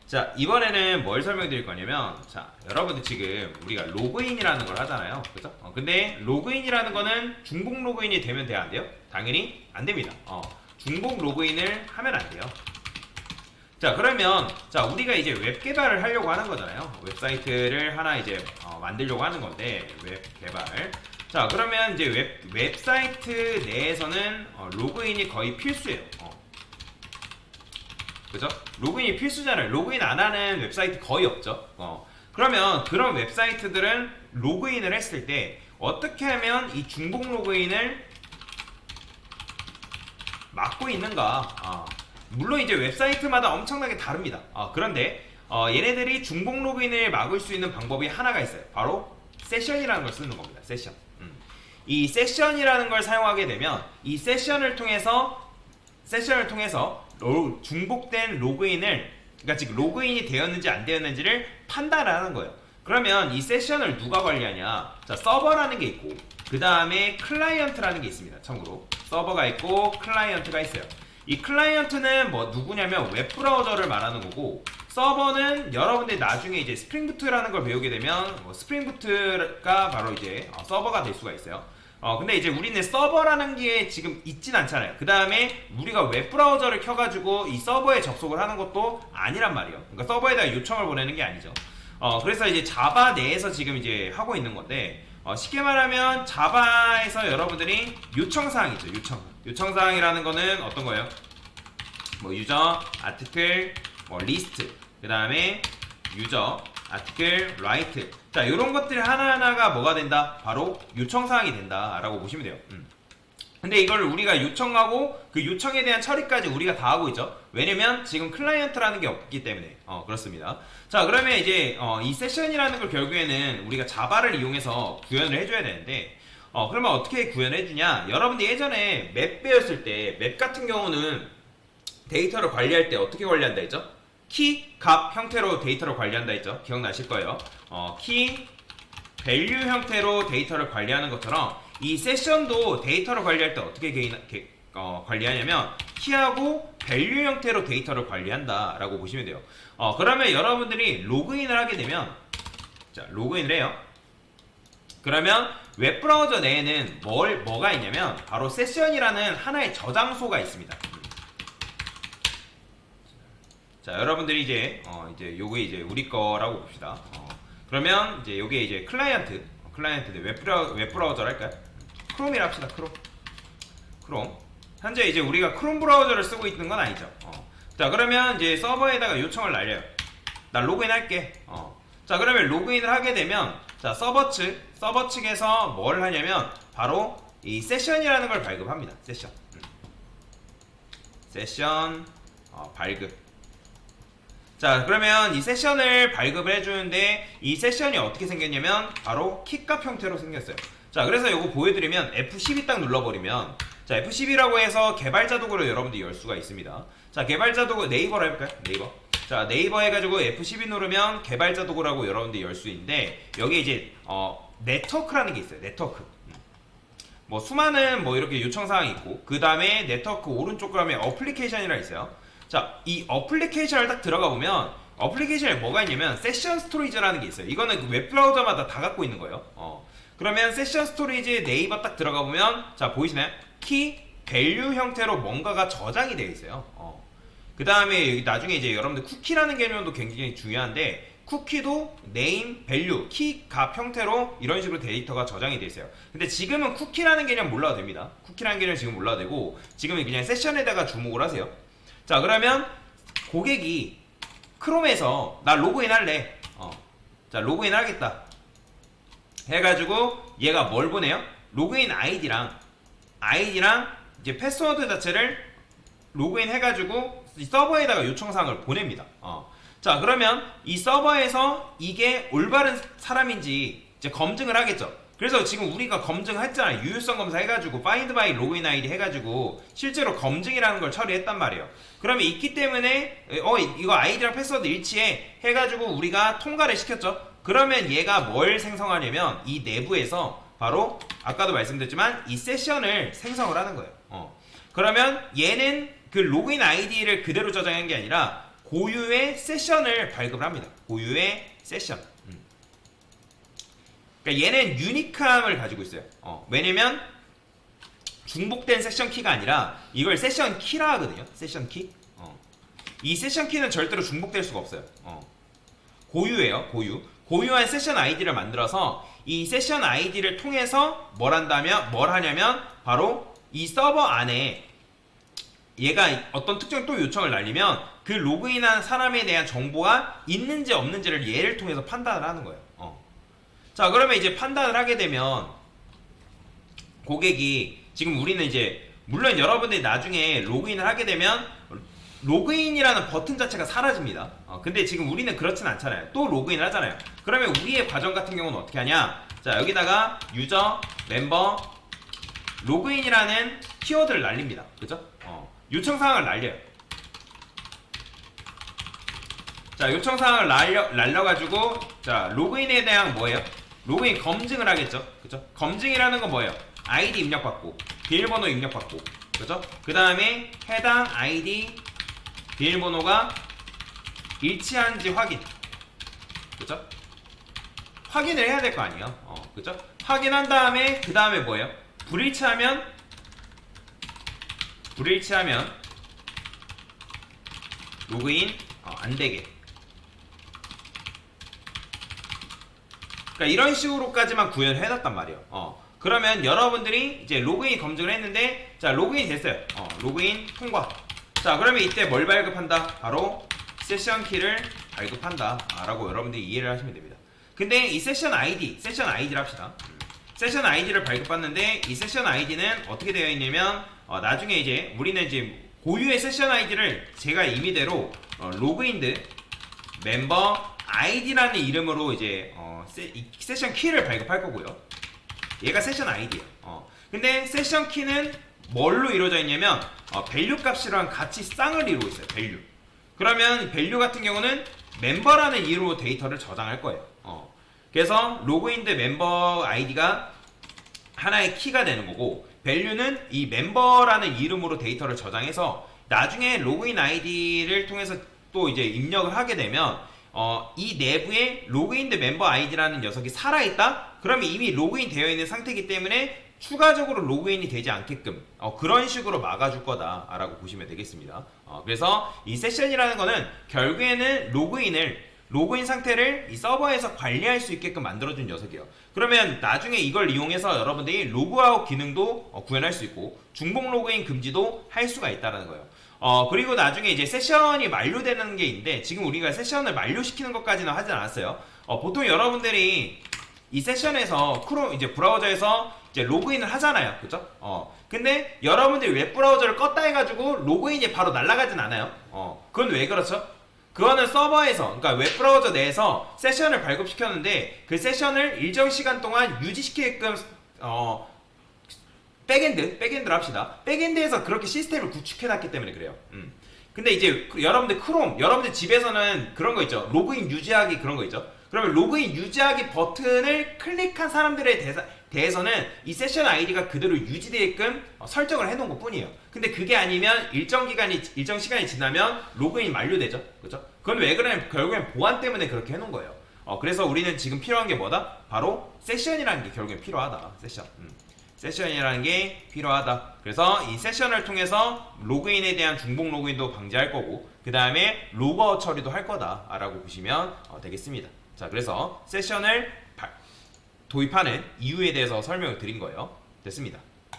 자, 이번에는 뭘 설명드릴 거냐면, 자, 여러분들 지금 우리가 로그인이라는 걸 하잖아요. 그죠? 근데 로그인이라는 거는 중복 로그인이 되면 돼야 안 돼요? 당연히 안 됩니다. 중복 로그인을 하면 안 돼요. 자, 그러면 자, 우리가 이제 웹 개발을 하려고 하는 거잖아요. 웹사이트를 하나 이제 만들려고 하는 건데, 웹 개발. 자, 그러면 이제 웹사이트 내에서는 로그인이 거의 필수예요. 그죠? 로그인이 필수잖아요. 로그인 안 하는 웹사이트 거의 없죠. 그러면 그런 웹사이트들은 로그인을 했을 때 어떻게 하면 이 중복 로그인을 막고 있는가? 물론 이제 웹사이트마다 엄청나게 다릅니다. 그런데 얘네들이 중복 로그인을 막을 수 있는 방법이 하나가 있어요. 바로 세션이라는 걸 쓰는 겁니다. 세션. 이 세션이라는 걸 사용하게 되면 이 세션을 통해서 중복된 로그인을, 그러니까 지금 로그인이 되었는지 안 되었는지를 판단하는 거예요. 그러면 이 세션을 누가 관리하냐? 자, 서버라는 게 있고, 그 다음에 클라이언트라는 게 있습니다. 참고로 서버가 있고 클라이언트가 있어요. 이 클라이언트는 뭐 누구냐면 웹브라우저를 말하는 거고, 서버는 여러분들이 나중에 이제 스프링부트라는 걸 배우게 되면 스프링부트가 바로 이제 서버가 될 수가 있어요. 근데 이제 우리는 서버라는 게 지금 있진 않잖아요. 그 다음에 우리가 웹브라우저를 켜가지고 이 서버에 접속을 하는 것도 아니란 말이에요. 그러니까 서버에다가 요청을 보내는 게 아니죠. 그래서 이제 자바 내에서 지금 이제 하고 있는 건데, 쉽게 말하면 자바에서 여러분들이 요청사항이죠. 요청사항이라는 거는 어떤 거예요? 뭐 유저, 아티클, 뭐 리스트, 그 다음에 유저, 아티클, 라이트. 자, 이런 것들 하나하나가 뭐가 된다? 바로 요청사항이 된다 라고 보시면 돼요. 근데 이걸 우리가 요청하고 그 요청에 대한 처리까지 우리가 다 하고 있죠. 왜냐면 지금 클라이언트라는 게 없기 때문에. 그렇습니다. 자, 그러면 이제 이 세션이라는 걸 결국에는 우리가 자바를 이용해서 구현을 해줘야 되는데, 그러면 어떻게 구현을 해주냐? 여러분들 예전에 맵 배웠을 때 맵 같은 경우는 데이터를 관리할 때 어떻게 관리한다 했죠? 키, 값 형태로 데이터를 관리한다 했죠? 기억나실 거예요. 키, 밸류 형태로 데이터를 관리하는 것처럼 이 세션도 데이터를 관리할 때 어떻게 관리하냐면 키하고 밸류 형태로 데이터를 관리한다 라고 보시면 돼요. 그러면 여러분들이 로그인을 하게 되면, 자, 로그인을 해요. 그러면 웹브라우저 내에는 뭐가 있냐면 바로 세션이라는 하나의 저장소가 있습니다. 자, 여러분들이 이제 요게 이제 우리 거라고 봅시다. 그러면 이제 요게 이제 클라이언트인데 웹브라우저를 할까요? 크롬이라 합시다. 크롬. 현재 이제 우리가 크롬 브라우저를 쓰고 있는 건 아니죠. 자, 그러면 이제 서버에다가 요청을 날려요. 나 로그인 할게. 자, 그러면 로그인을 하게 되면, 자, 서버 측에서 뭘 하냐면 바로 이 세션이라는 걸 발급합니다. 세션 발급. 자, 그러면 이 세션을 발급을 해주는데 이 세션이 어떻게 생겼냐면 바로 키값 형태로 생겼어요. 자, 그래서 이거 보여드리면 F12 딱 눌러버리면, 자, F12라고 해서 개발자 도구를 여러분들이 열 수가 있습니다. 자, 개발자 도구 네이버로 해볼까요? 자, 네이버 해가지고 F12 누르면 개발자 도구라고 여러분들이 열 수 있는데, 여기 이제 네트워크라는 게 있어요. 네트워크. 뭐 수많은 뭐 이렇게 요청사항이 있고, 그 다음에 네트워크 오른쪽 그러에 어플리케이션이라 있어요. 자, 이 어플리케이션을 딱 들어가 보면 어플리케이션에 뭐가 있냐면 세션 스토리지라는 게 있어요. 이거는 그 웹브라우저마다 다 갖고 있는 거예요. 그러면 세션 스토리지 네이버 딱 들어가 보면, 자, 보이시나요? 키, 밸류 형태로 뭔가가 저장이 되어 있어요. 그 다음에 여기 나중에 이제 여러분들 쿠키라는 개념도 굉장히 중요한데, 쿠키도 네임, 밸류, 키, 값 형태로 이런 식으로 데이터가 저장이 되어 있어요. 근데 지금은 쿠키라는 개념 몰라도 됩니다. 쿠키라는 개념 지금 몰라도 되고, 지금은 그냥 세션에다가 주목을 하세요. 자, 그러면 고객이 크롬에서 나 로그인 할래. 자, 로그인 하겠다 해가지고 얘가 뭘 보내요? 로그인 아이디랑 이제 패스워드 자체를 로그인 해가지고 이 서버에다가 요청사항을 보냅니다. 자, 그러면 이 서버에서 이게 올바른 사람인지 이제 검증을 하겠죠. 그래서 지금 우리가 검증했잖아요. 유효성 검사 해가지고 find by 로그인 아이디 해가지고 실제로 검증이라는 걸 처리했단 말이에요. 그러면 있기 때문에 이거 아이디랑 패스워드 일치해 해가지고 우리가 통과를 시켰죠. 그러면 얘가 뭘 생성하냐면 이 내부에서 바로 아까도 말씀드렸지만 이 세션을 생성을 하는 거예요. 그러면 얘는 그 로그인 아이디를 그대로 저장한 게 아니라 고유의 세션을 발급을 합니다. 고유의 세션. 그러니까 얘는 유니크함을 가지고 있어요. 왜냐면 중복된 세션 키가 아니라 이걸 세션 키라 하거든요. 세션 키. 이 세션 키는 절대로 중복될 수가 없어요. 고유예요. 고유. 고유한 세션 아이디를 만들어서 이 세션 아이디를 통해서 뭘 하냐면 바로 이 서버 안에 얘가 어떤 특정 또 요청을 날리면 그 로그인한 사람에 대한 정보가 있는지 없는지를 얘를 통해서 판단을 하는 거예요. 자, 그러면 이제 판단을 하게 되면 고객이 지금 우리는 이제 물론 여러분들이 나중에 로그인을 하게 되면 로그인이라는 버튼 자체가 사라집니다. 근데 지금 우리는 그렇진 않잖아요. 또 로그인을 하잖아요. 그러면 우리의 과정 같은 경우는 어떻게 하냐? 자, 여기다가 유저, 멤버, 로그인이라는 키워드를 날립니다. 그죠? 요청사항을 날려요. 자, 요청사항을 날려가지고, 자, 로그인에 대한 뭐예요? 로그인 검증을 하겠죠? 그죠? 검증이라는 건 뭐예요? 아이디 입력받고, 비밀번호 입력받고, 그죠? 그 다음에 해당 아이디, 비밀번호가 일치한지 확인. 그죠? 확인을 해야 될 거 아니에요? 그죠? 확인한 다음에, 그 다음에 뭐예요? 불일치하면 로그인 안 되게. 그러니까 이런 식으로까지만 구현을 해놨단 말이에요. 그러면 여러분들이 이제 로그인 검증을 했는데, 자, 로그인 됐어요. 로그인 통과. 자, 그러면 이때 뭘 발급한다? 바로 세션 키를 발급한다. 라고 여러분들이 이해를 하시면 됩니다. 근데 이 세션 아이디를 합시다. 세션 아이디를 발급받는데 이 세션 아이디는 어떻게 되어 있냐면 나중에 이제 우리는 이제 고유의 세션 아이디를 제가 임의대로 로그인드 멤버 아이디라는 이름으로 이제 세션 키를 발급할 거고요. 얘가 세션 아이디예요. 근데 세션 키는 뭘로 이루어져 있냐면 밸류 값이랑 같이 쌍을 이루고 있어요. 밸류. 그러면 밸류 같은 경우는 멤버라는 이름으로 데이터를 저장할 거예요. 그래서 로그인드 멤버 아이디가 하나의 키가 되는 거고, 밸류는 이 멤버라는 이름으로 데이터를 저장해서 나중에 로그인 아이디를 통해서 또 이제 입력을 하게 되면 이 내부에 로그인드 멤버 아이디라는 녀석이 살아있다? 그러면 이미 로그인 되어 있는 상태이기 때문에 추가적으로 로그인이 되지 않게끔 그런 식으로 막아줄 거다라고 보시면 되겠습니다. 그래서 이 세션이라는 거는 결국에는 로그인 상태를 이 서버에서 관리할 수 있게끔 만들어준 녀석이에요. 그러면 나중에 이걸 이용해서 여러분들이 로그아웃 기능도 구현할 수 있고 중복 로그인 금지도 할 수가 있다는 거예요. 그리고 나중에 이제 세션이 만료되는 게 있는데, 지금 우리가 세션을 만료시키는 것까지는 하진 않았어요. 보통 여러분들이 이 세션에서 크롬 이제 브라우저에서 이제 로그인을 하잖아요. 그죠? 근데 여러분들이 웹브라우저를 껐다 해가지고 로그인이 바로 날아가진 않아요. 그건 왜 그렇죠? 그거는 서버에서, 그러니까 웹브라우저 내에서 세션을 발급시켰는데 그 세션을 일정 시간 동안 유지시키게끔 백엔드를 합시다. 백엔드에서 그렇게 시스템을 구축해놨기 때문에 그래요. 근데 이제 여러분들 여러분들 집에서는 그런 거 있죠. 로그인 유지하기 그런 거 있죠. 그러면 로그인 유지하기 버튼을 클릭한 사람들에 대해서는 이 세션 아이디가 그대로 유지되게끔 설정을 해놓은 것 뿐이에요. 근데 그게 아니면 일정 시간이 지나면 로그인이 만료되죠. 그죠? 그건 왜 그러냐면 결국엔 보안 때문에 그렇게 해놓은 거예요. 그래서 우리는 지금 필요한 게 뭐다? 바로 세션이라는 게 결국엔 필요하다. 세션이라는 게 필요하다. 그래서 이 세션을 통해서 로그인에 대한 중복 로그인도 방지할 거고, 그 다음에 로그아웃 처리도 할 거다라고 보시면 되겠습니다. 자, 그래서 세션을 도입하는 이유에 대해서 설명을 드린 거예요. 됐습니다.